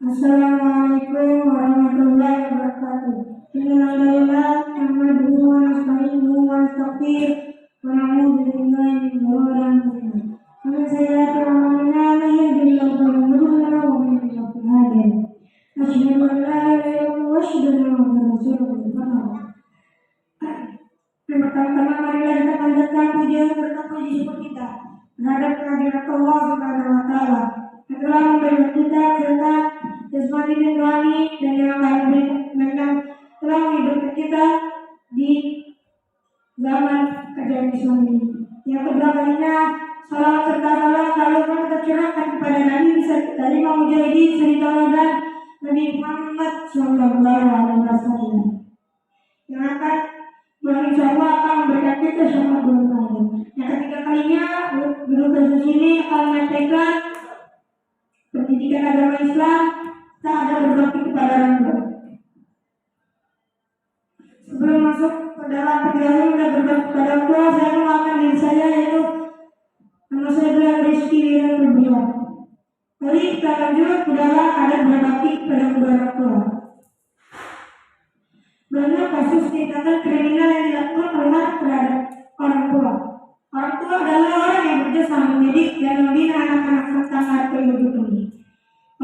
Assalamualaikum warahmatullahi wabarakatuh. Innalillah nahmaduhu wa nasta'inuhu wa nastaghfiruh wa na'udzu billahi min shururi anfusina wa min sayyiati a'malina man yahdihillahu fala mudilla lahu wa man yudlil fala hadiya lahu. Asyhadu an la ilaha illallah wa asyhadu anna Muhammadan rasulullah. Pertama-tama marilah kita panjatkan pujian serta puji syukur kita terhadap kehadirat Allah Subhanahu wa taala yang telah memberikan kita serta jasmani dan rohani dan yang telah menghidupkan kita di zaman kerajaan Islam ini. Yang kedua kalinya, salam serta salam lalu kita curahkan kepada Nabi dari Imam Mujahidin Suri Tauladan Nabi Muhammad Sallallahu Alaihi Wasallam yang akan insyaallah akan memberikan kita selamat berkah. Yang ketiga kalinya, guru kasus ini akan menyampaikan pendidikan agama Islam tak ada berbakti kepada orang tua. Sebelum masuk ke dalam penjelasan dan berbakti kepada orang tua, saya mengenalkan diri saya, yaitu nama saya adalah Rizky Wiran Rubiah. Mari kita lanjut ke dalam adab berbakti kepada orang tua. Banyak kasus tindakan kriminal yang dilakukan oleh terhadap orang tua. Orang tua adalah orang yang berjasa mendidik dan membina anak-anak serta harta hidup ini.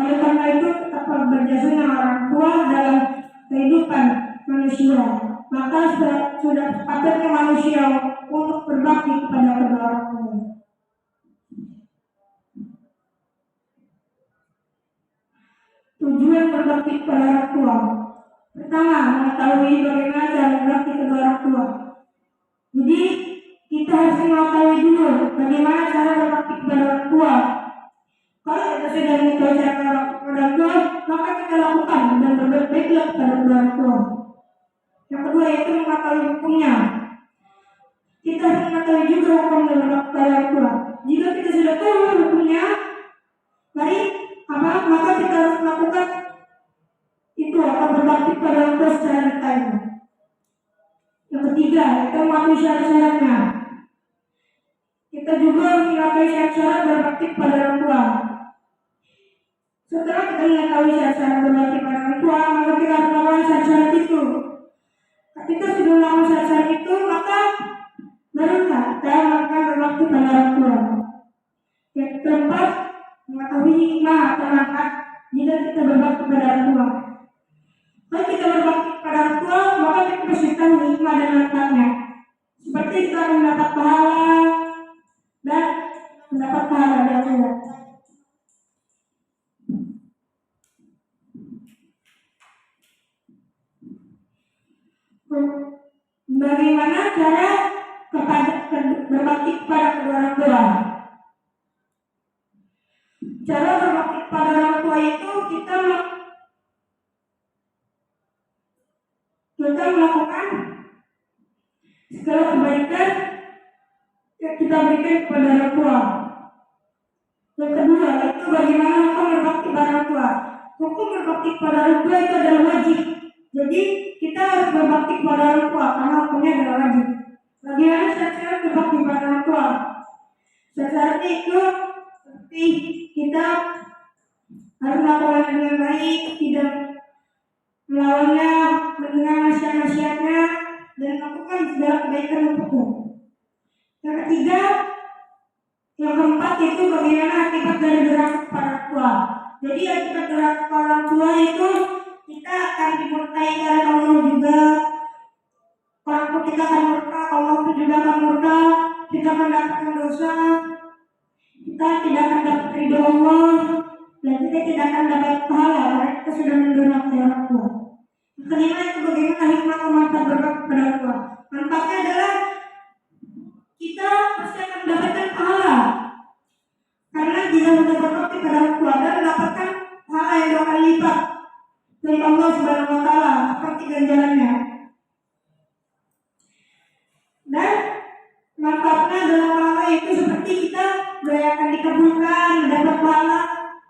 Oleh karena itu, betapa berjasanya orang tua dalam kehidupan manusia, maka sudah sepatutnya manusia untuk berbakti kepada kedua orang tua. Tujuan berbakti kepada orang tua: pertama, mengetahui bagaimana cara berbakti kepada orang tua. Jadi kita harus mengetahui dulu bagaimana cara berbakti kepada orang tua. Kalau kita sudah mengetahui cara berbakti kepada orang tua, maka kita lakukan dan berbuat baiklah kepada orang tua. Yang kedua yaitu mengetahui hukumnya. Kita harus mengetahui juga hukum berbakti kepada orang tua. Jika kita sudah tahu hukumnya, maka kita harus melakukan itu akan berbakti pada orang tua secara detail. Yang ketiga, kita mematuhi syarat-syaratnya. Kita juga mengetahui syarat-syarat berbakti pada orang tua. Setelah kita mengetahui syarat-syarat berbakti pada orang tua, maka kita harus melakukan syarat-syarat itu. Ketika sudah melakukan syarat-syarat itu, maka barulah kita melakukan berbakti pada orang tua. Yang keempat, mengetahui hikmah atau manfaat jika kita berbakti pada orang tua. Kalau kita berbakti kepada orang tua, maka kita harus tahu hikmah dan manfaatnya. Seperti kita mendapat pahala dan mendapat pahala di akhirat. Bagaimana cara berbakti kepada kedua orang tua? Cara berbakti kepada orang tua itu kita melakukan segala kebaikan yang kita berikan kepada orang tua. Yang kedua itu bagaimana hukum berbakti kepada orang tua. Hukum berbakti kepada orang tua itu adalah wajib. Jadi kita harus berbakti kepada orang tua karena hukumnya adalah wajib. Bagaimana cara berbakti kepada orang tua? Syaratnya itu seperti kita harus melakukan dengan baik, tidak melawannya, mendengar nasihat-nasihatnya, dan melakukan segala kebaikan untuknya. Yang ketiga, yang keempat itu bagaimana akibat dari gerak kepada orang tua. Jadi akibat gerak kepada orang tua itu kita akan dimurkai oleh Allah juga. Orang tua kita akan murka, Allah juga akan murka, kita akan mendapatkan dosa, kita tidak akan dapat ridho Allah, dan kita tidak akan dapat pahala karena kita sudah mendurhaka orang tua. Yang kelima itu bagaimana hikmah atau manfaat berbakti kepada orang tua. Manfaatnya adalah kita pasti akan mendapatkan pahala karena jika sudah berbakti kepada orang tua dan mendapatkan pahala yang 2 kali lipat dari Allah Subhanahu wa taala seperti ganjarannya. Dan manfaatnya adalah pahala itu seperti kita doakan dikabulkan, mendapat pahala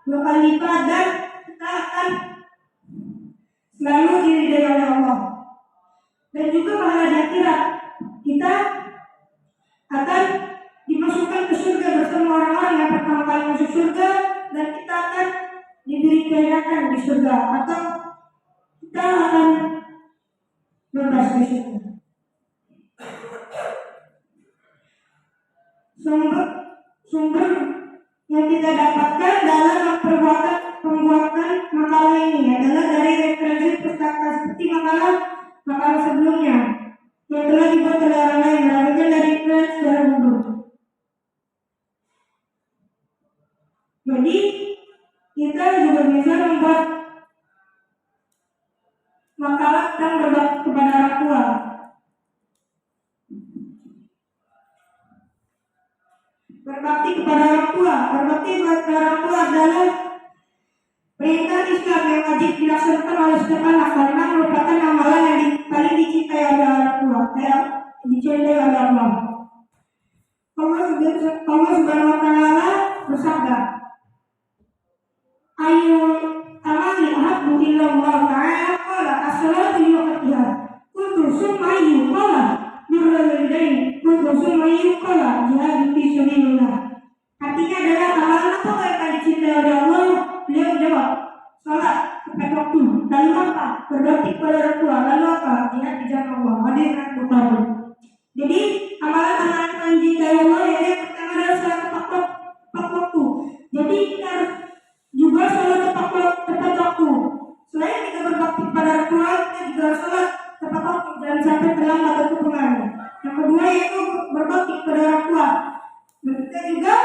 2 kali lipat, dan kita akan selalu diridhai oleh Allah. Dan juga pahala di akhirat, kita akan dimasukkan ke surga bersama orang-orang yang pertama kali masuk surga, dan kita akan diberi keenakan di surga, atau kita akan bebas di surga. Sumber yang kita dapatkan dalam pembuatan makalah ini adalah dari referensi pustaka seperti makalah sebelumnya yang telah dibuat oleh orang lain, melainkan dari referensi secara umum. Jadi kita juga bisa membuat makalah tentang berbakti kepada orang tua. Berbakti kepada orang tua adalah perintah Islam yang wajib dilaksanakan oleh setiap anak karena merupakan amalan yang paling dicintai oleh orang tua, dicintai oleh Allah. Allah Subhanahu wa Ta'ala bersabda, "Ayu amali ahabbu illa Allah Ta'ala qala as-salatu waqtiha kuntu summa ayu qala birrul walidain kuntu summa ayu qala jihad fi sabilillah." Artinya adalah amalan apa yang paling dicintai oleh Allah? Beliau jawab, salat tepat waktu. Lalu apa? Berbakti kepada orang tua. Lalu apa? Jihad di jalan Allah. Hadis riwayat Bukhari. Jadi amalan-amalan paling dicintai Allah yang pertama adalah salat tepat waktu. Jadi kita harus juga salat tepat waktu. Selain kita berbakti kepada orang tua, kita juga harus salat tepat waktu. Jangan sampai terlambat atau pengaruh. Yang kedua yaitu berbakti kepada orang tua. Dan kita juga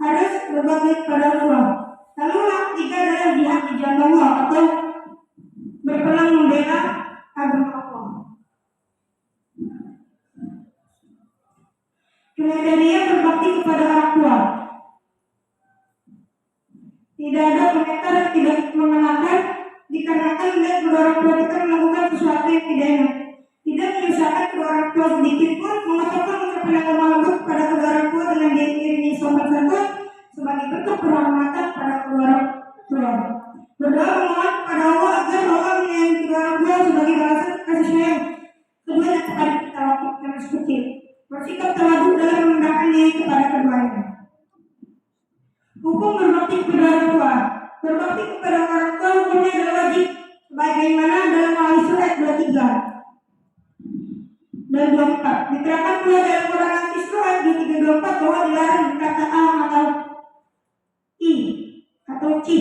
harus berbakti kepada orang tua. Lalu yang ketiga adalah jihad di jalan Allah atau berperang membela agama Allah. Kriteria berbakti kepada orang tua. Tidak ada komentar yang tidak mengenakan dikarenakan melihat kedua orang tua kita melakukan sesuatu yang tidak enak. Tidak menyusahkan kedua orang tua sedikit pun, mengucapkan ucapan yang lemah lembut kepada kedua orang tua dengan diiringi sopan santun sebagai bentuk penghormatan pada kedua orang tua. Berdoa memohon kepada Allah agar Allah menyayangi kedua orang tua sebagai balasan kasih sayang keduanya kepada kita waktu kita masih kecil. Bersikap tawadu dalam merendahkan diri kepada keduanya. Hukum berbakti kepada orang tua. Berbakti kepada orang tua hukumnya adalah wajib, sebagaimana dalam Al-Isra ayat 23 dan 24. Diterangkan pula dalam Quran Al-Isra ayat 324 bahwa dilarang berkata atau i atau ci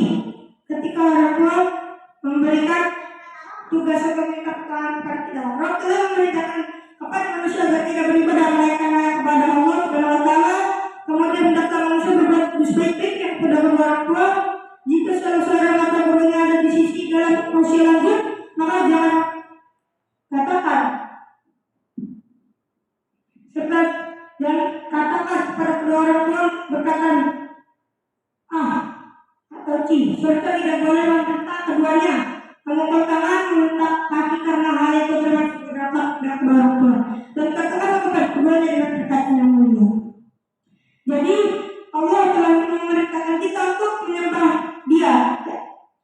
ketika orang tua memberikan tugas atau minta kepada kita. Allah telah memerintahkan kepada manusia agar tidak beribadah melainkan kepada Allah Subhanahu wa Ta'ala. Kemudian hendaklah manusia berbuat sebaik-baiknya kepada kedua orang tua. Jika salah seorang atau keduanya ada di sisi dalam usia lanjut, maka jangan katakan kepada kedua orang tua berkata atau ci, serta tidak boleh membentak keduanya, mengangkat tangan, mengentak kaki karena hal itu termasuk berdampak pada kedua orang tua. Dan katakan kepada keduanya dengan perkataan yang mulia. Jadi Allah telah memerintahkan kita untuk menyembah Dia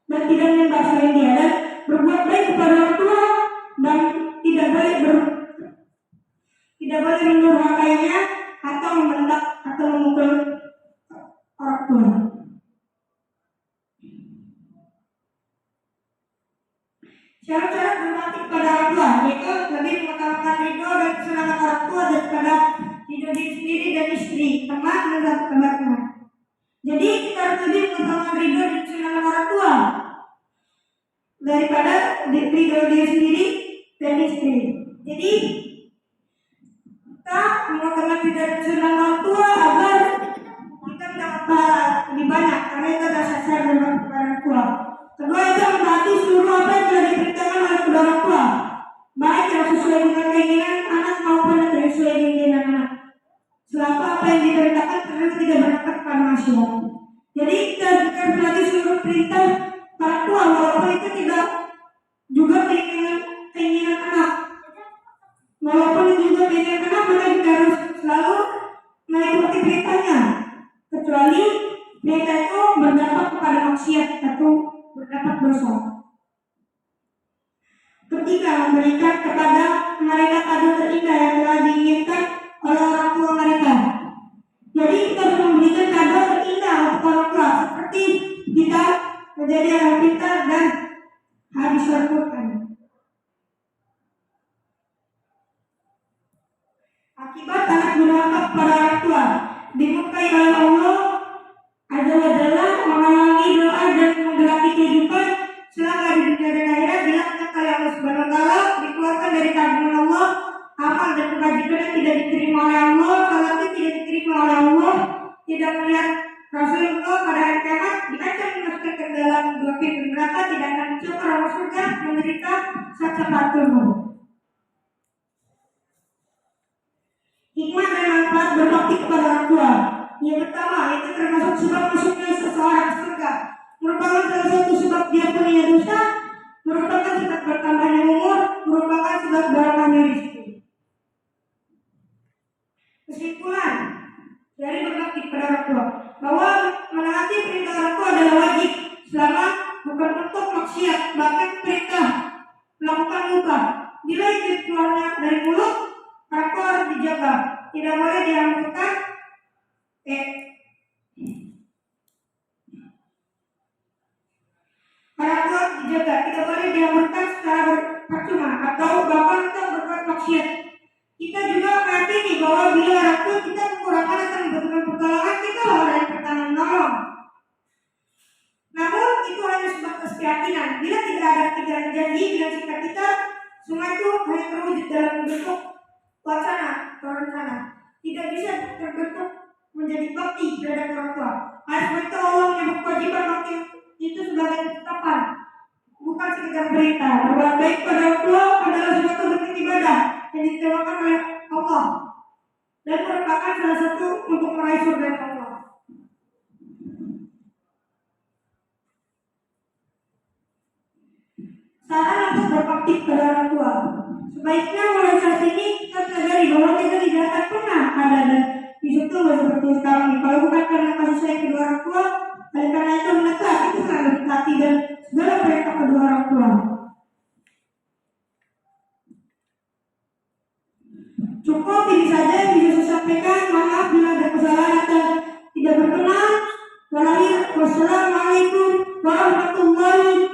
dan tidak menyembah selain Dia, dan berbuat baik kepada orang tua dan tidak boleh mendurhakainya atau membentak atau memukul orang tua. Syarat-syarat berbakti kepada orang tua yaitu lebih mengutamakan ridho dan kesenangan orang tua daripada ridho diri sendiri dan istri, teman dan sahabat-sahabatnya. Jadi kita harus lebih mengutamakan ridho dan kesenangan orang tua daripada ridho diri sendiri dan istri. Jadi kita mengutamakan ridho dan kesenangan orang tua agar kita mendapat pahala lebih banyak karena itu adalah syarat berbakti kepada orang tua. Kedua itu memperhati seluruh apa yang telah diperintahkan oleh kedua orang tua, baik yang sesuai dengan keinginan anak maupun yang tidak sesuai dengan keinginan anak. Selama apa yang diperintahkan terus tidak berdampak pada manusia. Jadi kita memperhati seluruh perintah orang tua walaupun itu tidak juga keinginan anak. Walaupun itu juga keinginan anak, maka kita harus selalu mengikuti perintahnya, kecuali perintah itu berdampak kepada maksiat atau berdampak dosa. Ketiga, memberikan kepada mereka kado terindah yang telah diinginkan oleh orang tua mereka. Jadi kita harus memberikan kado terindah untuk orang tua, seperti kita menjadi anak pintar dan habis Al-Quran. Akibat anak durhaka kepada orang tua dimurkai oleh Allah Azza wa Jalla, menghalangi doa dan menggelaki kehidupan selama di dunia dan akhirat. Dilaknat oleh Allah Subhanahu wa Ta'ala, dikeluarkan dari tabungan Allah, amal dan kebajikan tidak diterima oleh Allah, salatnya tidak diterima oleh Allah, tidak melihat Rasulullah pada hari kiamat, diancam dimasukkan ke dalam dua pintu neraka, tidak akan masuk ke dalam surga, menderita sakaratul maut. Hikmah dan manfaat berbakti kepada orang tua. Yang pertama, itu termasuk sebab masuknya seseorang ke surga, merupakan salah satu sebab dia punya dosa, merupakan sebab bertambahnya umur, merupakan sebab barokahnya rezeki. Kesimpulan dari berbakti kepada orang tua bahwa menaati perintah orang tua adalah wajib selama bukan untuk maksiat, bahkan perintah melakukan muka. Bila itu keluarnya dari mulut, orang tua harus dijaga, tidak boleh dianggurkan. Orang tua dijaga, tidak boleh dianggurkan secara percuma atau bahkan untuk berbuat maksiat. Kita juga meyakini bahwa bila orang tua kita kekurangan atau membutuhkan pertolongan, kita harus yang pertama menolong. Namun itu hanya sebatas keyakinan. Bila tidak ada kejaran janji dengan sikap kita, semua itu hanya terwujud dalam bentuk wacana atau rencana. Tidak bisa terbentuk menjadi bakti terhadap orang tua. Oleh itu Allah menyebut kewajiban bakti itu sebagai ketetapan, bukan sekedar perintah. Berbuat baik pada orang tua adalah suatu bentuk ibadah yang diterapkan oleh Allah dan merupakan salah satu untuk meraih surga Allah. Saran untuk berbakti kepada orang tua. Sebaiknya mulai saat ini kita sadari bahwa kita tidak akan pernah ada dan disitu seperti sekarang ini. Kalau bukan karena kasih sayang kedua orang tua, oleh karena itu menekat itu sangat hati dan segala perintah kedua orang tua. Cukup ini saja yang bisa saya sampaikan. Maaf bila ada kesalahan atau tidak berkenan. Wassalamualaikum warahmatullahi